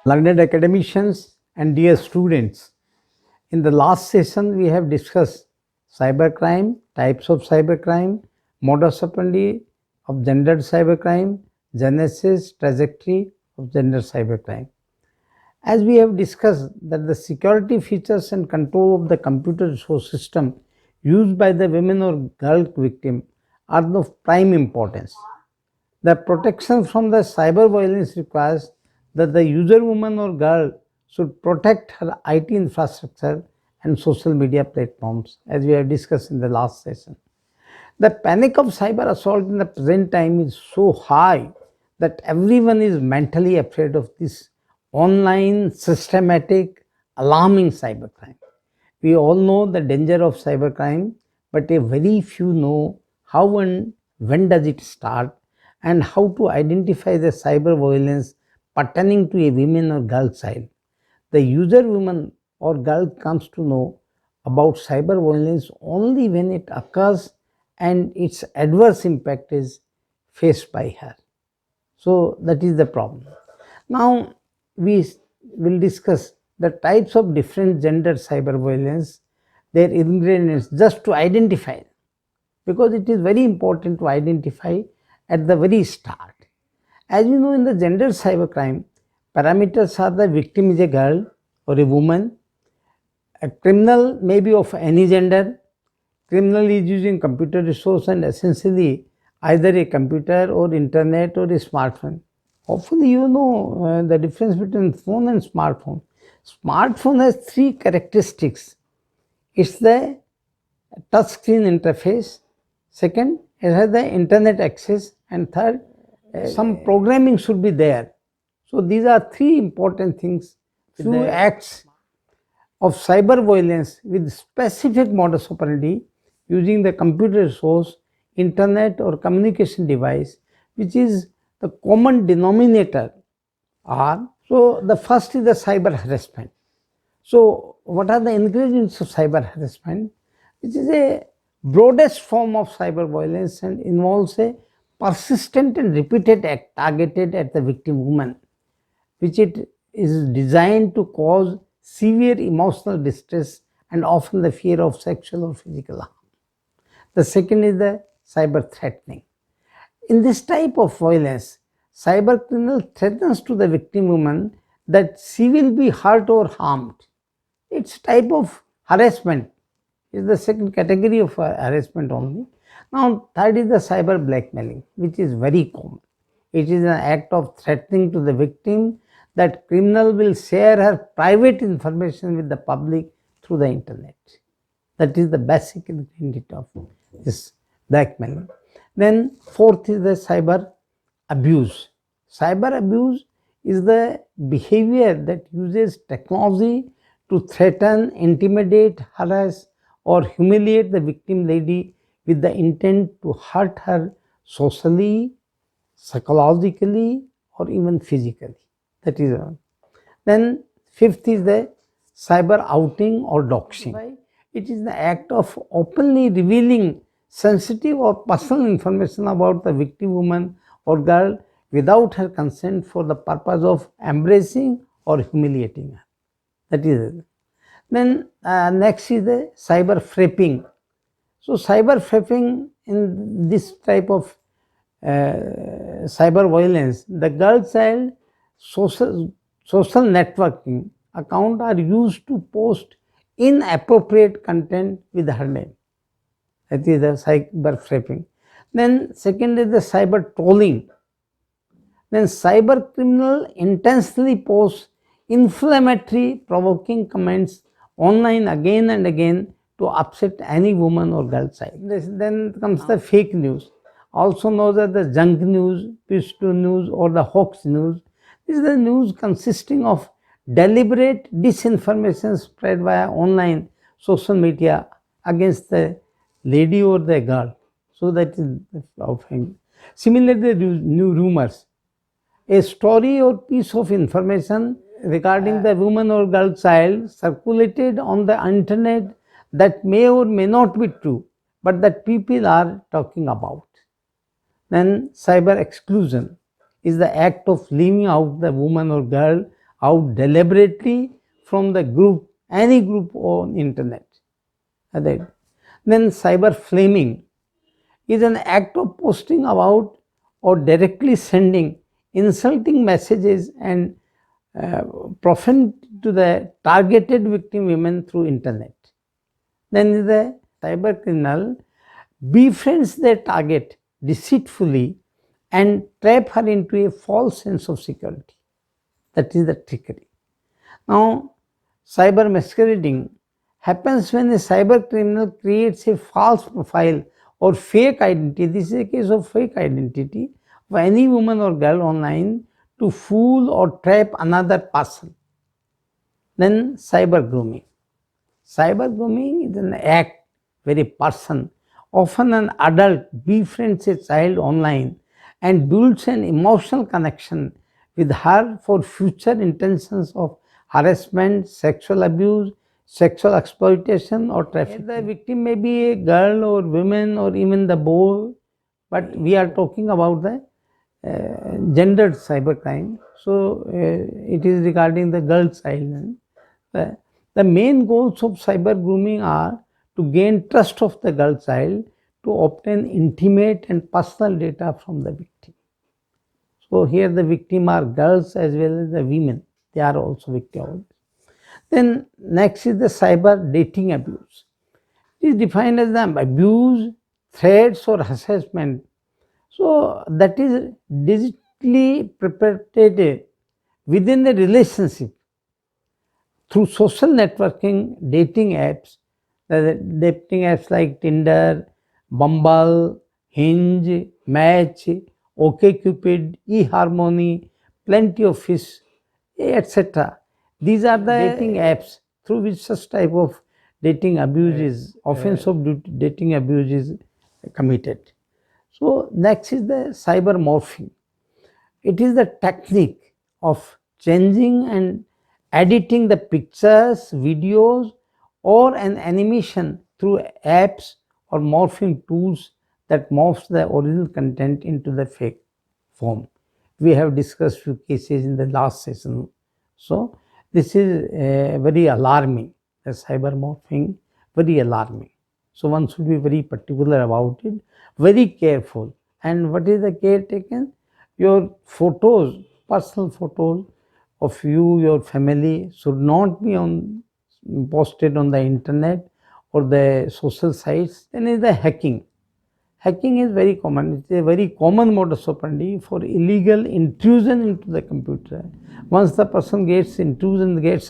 Learned academicians and dear students, in the last session we have discussed cybercrime, types of cybercrime, modus operandi of gendered cybercrime, genesis, trajectory of gendered cybercrime. As we have discussed that the security features and control of the computer resource system used by the women or girl victim are of prime importance. The protection from the cyber violence requires that the user woman or girl should protect her IT infrastructure and social media platforms, as we have discussed in the last session. The panic of cyber assault in the present time is so high that everyone is mentally afraid of this online, systematic, alarming cybercrime. We all know the danger of cybercrime, but a very few know how and when does it start and how to identify the cyber violence pertaining to a woman or girl child. The user woman or girl comes to know about cyber violence only when it occurs and its adverse impact is faced by her. So that is the problem. Now we will discuss the types of different gender cyber violence, their ingredients, just to identify, because it is very important to identify at the very start. As you know, in the gender cybercrime, parameters are the victim is a girl or a woman, a criminal may be of any gender, criminal is using computer resource and essentially either a computer or internet or a smartphone. Hopefully you know the difference between phone and smartphone. Smartphone has three characteristics. It's the touch screen interface, second it has the internet access, and third some programming should be there. So these are three important things. Through acts of cyber violence with specific modus operandi using the computer resource, internet or communication device, which is the common denominator are. So the first is the cyber harassment. So what are the ingredients of cyber harassment? Which is a broadest form of cyber violence and involves a persistent and repeated act targeted at the victim woman, which it is designed to cause severe emotional distress and often the fear of sexual or physical harm. The second is the cyber threatening. In this type of violence, cyber criminal threatens to the victim woman that she will be hurt or harmed. It's type of harassment. Is the second category of harassment only. Now, third is the cyber blackmailing, which is very common. It is an act of threatening to the victim that criminal will share her private information with the public through the internet. That is the basic ingredient of this blackmailing. Then fourth is the cyber abuse. Cyber abuse is the behavior that uses technology to threaten, intimidate, harass, or humiliate the victim lady with the intent to hurt her socially, psychologically, or even physically. That is one. Then fifth is the cyber outing or doxing. It is the act of openly revealing sensitive or personal information about the victim woman or girl without her consent for the purpose of embracing or humiliating her. That is it. Then next is the cyber frapping. So cyber frapping, in this type of cyber violence, the girl child social networking account are used to post inappropriate content with her name. That is the cyber frapping. Then second is the cyber trolling. Then cyber criminal intensely posts inflammatory, provoking comments online again and again to upset any woman or girl child. Then comes the fake news, also known as the junk news, pistol news, or the hoax news. This is the news consisting of deliberate disinformation spread via online social media against the lady or the girl. So that is of him. Similarly, new rumors. A story or piece of information regarding the woman or girl child circulated on the internet that may or may not be true, but that people are talking about. Then cyber exclusion is the act of leaving out the woman or girl out deliberately from the group, any group on internet. Right. Then cyber flaming is an act of posting about or directly sending insulting messages and profane to the targeted victim women through internet. Then the cyber criminal befriends their target deceitfully and trap her into a false sense of security. That is the trickery. Now, cyber masquerading happens when a cyber criminal creates a false profile or fake identity. This is a case of fake identity of any woman or girl online to fool or trap another person. Then cyber grooming. Cyber grooming is an act where a person, often an adult, befriends a child online and builds an emotional connection with her for future intentions of harassment, sexual abuse, sexual exploitation, or trafficking. The victim may be a girl or woman or even the boy, but we are talking about the gendered cybercrime. So it is regarding the girl child. The main goals of cyber grooming are to gain trust of the girl child, to obtain intimate and personal data from the victim. So here the victim are girls as well as the women. They are also victims. Then next is the cyber dating abuse. It is defined as the abuse, threats or harassment. So that is digitally perpetrated within the relationship through social networking, dating apps, like Tinder, Bumble, Hinge, Match, OkCupid, eHarmony, Plenty of Fish, etc. These are the dating apps through which such type of dating abuse is, offense of dating abuse is committed. So next is the cyber morphing. It is the technique of changing and editing the pictures, videos, or an animation through apps or morphing tools that morphs the original content into the fake form. We have discussed few cases in the last session. So this is very alarming, the cyber morphing, very alarming. So one should be very particular about it, very careful. And what is the care taken? Your photos, personal photos of you, your family should not be posted on the internet or the social sites. Then is the hacking. Hacking is very common. It's a very common modus operandi for illegal intrusion into the computer. Once the person gets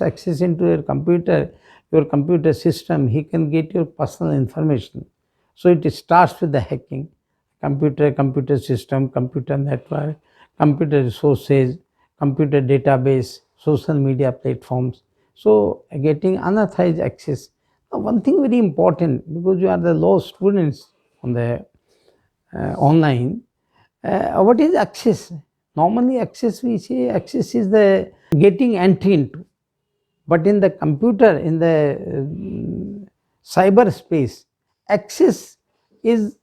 access into your computer system, he can get your personal information. So it starts with the hacking. Computer system, computer network, computer resources, computer database, social media platforms. So getting unauthorized access. Now, one thing very important, because you are the law students on the online, what is access? Normally access, we say access is the getting entry into, but in the computer, in the cyberspace, access is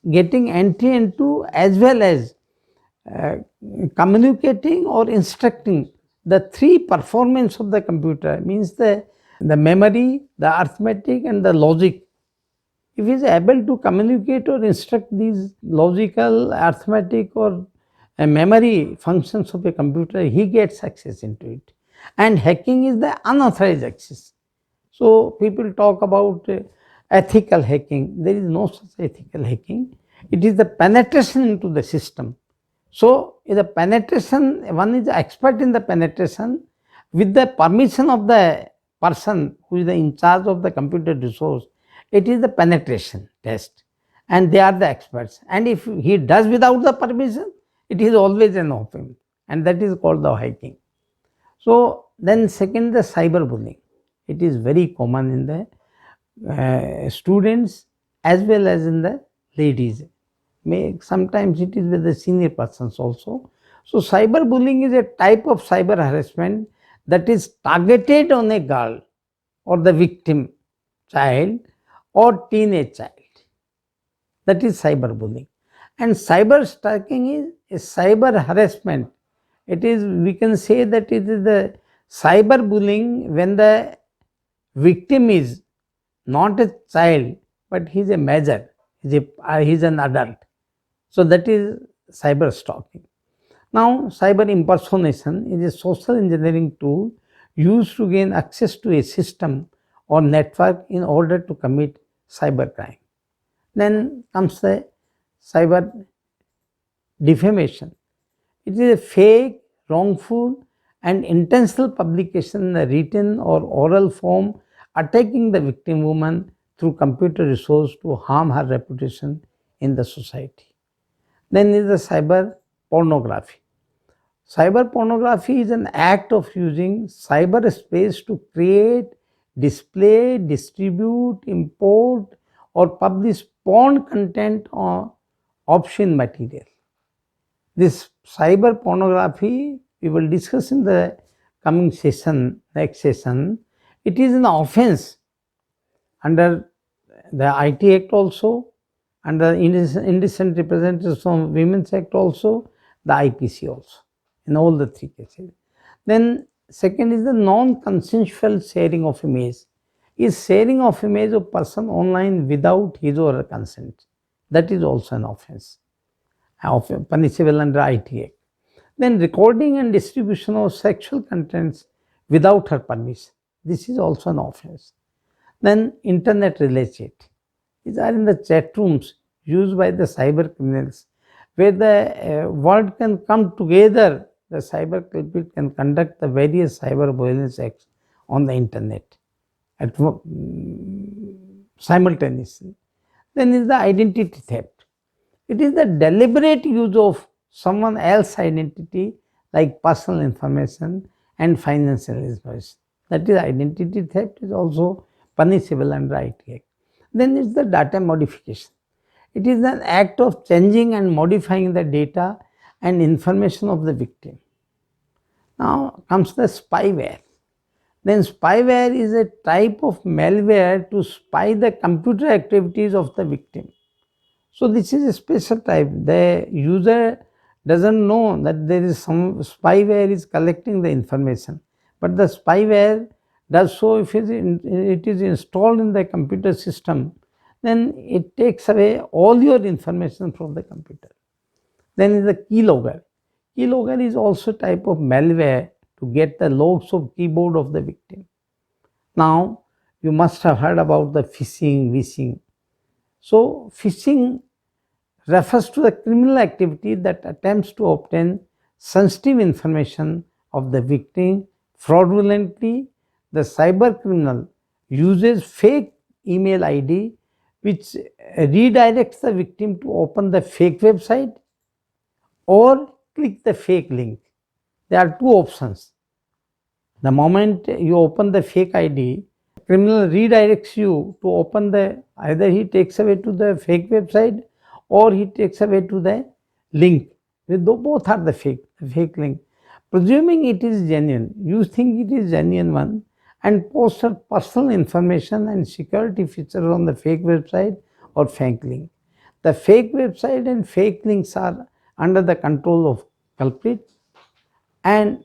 getting entry into as well as communicating or instructing the three performance of the computer, means the memory, the arithmetic and the logic. If he is able to communicate or instruct these logical, arithmetic or memory functions of a computer, he gets access into it. And hacking is the unauthorized access. So people talk about ethical hacking. There is no such ethical hacking. It is the penetration into the system. So the penetration, one is expert in the penetration with the permission of the person who is in charge of the computer resource. It is the penetration test, and they are the experts. And if he does without the permission, it is always an offense, and that is called the hacking. So then second, the cyberbullying. It is very common in the students as well as in the ladies. Sometimes it is with the senior persons also. So cyberbullying is a type of cyber harassment that is targeted on a girl or the victim child or teenage child. That is cyberbullying. And cyber stalking is a cyber harassment we can say that it is the cyberbullying when the victim is not a child, but he is a major, he is an adult. So that is cyber stalking. Now, cyber impersonation is a social engineering tool used to gain access to a system or network in order to commit cybercrime. Then comes the cyber defamation. It is a fake, wrongful, and intentional publication in a written or oral form attacking the victim woman through computer resource to harm her reputation in the society. Then is the cyber pornography. Cyber pornography is an act of using cyberspace to create, display, distribute, import, or publish porn content or obscene material. This cyber pornography we will discuss in the coming session, next session. It is an offense under the IT Act also, under Indecent Representation of Women's Act also, the IPC also, in all the three cases. Then second is the non-consensual sharing of image. Is sharing of image of person online without his or her consent. That is also an offense, punishable under IT Act. Then recording and distribution of sexual contents without her permission. This is also an offense. Then internet relay chat. These are in the chat rooms used by the cyber criminals, where the world can come together. The cyber culprit can conduct the various cyber violence acts on the internet at simultaneously. Then is the identity theft. It is the deliberate use of someone else's identity like personal information and financial information. That is identity theft is also punishable under IT Act. Then is the data modification. It is an act of changing and modifying the data and information of the victim. Now comes the spyware. Then spyware is a type of malware to spy the computer activities of the victim. So this is a special type. The user doesn't know that there is some spyware is collecting the information, but the spyware does so if it is installed in the computer system, then it takes away all your information from the computer. Then is the keylogger. Keylogger is also a type of malware to get the logs of keyboard of the victim. Now you must have heard about the phishing. So phishing refers to the criminal activity that attempts to obtain sensitive information of the victim fraudulently. The cyber criminal uses fake email ID which redirects the victim to open the fake website or click the fake link. There are two options. The moment you open the fake ID, criminal redirects you to open either he takes away to the fake website or he takes away to the link. Both are the fake link. Presuming it is genuine, you think it is genuine one and post personal information and security features on the fake website or fake link. The fake website and fake links are under the control of culprit, and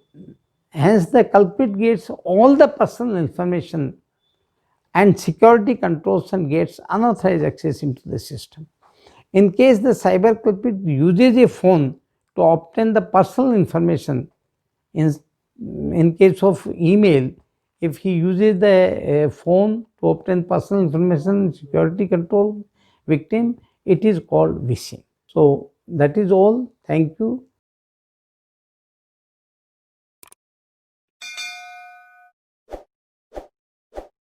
hence the culprit gets all the personal information and security controls and gets unauthorized access into the system. In case the cyber culprit uses a phone to obtain the personal information, in case of email, if he uses the phone to obtain personal information and security control victim, it is called phishing. So that is all. Thank you.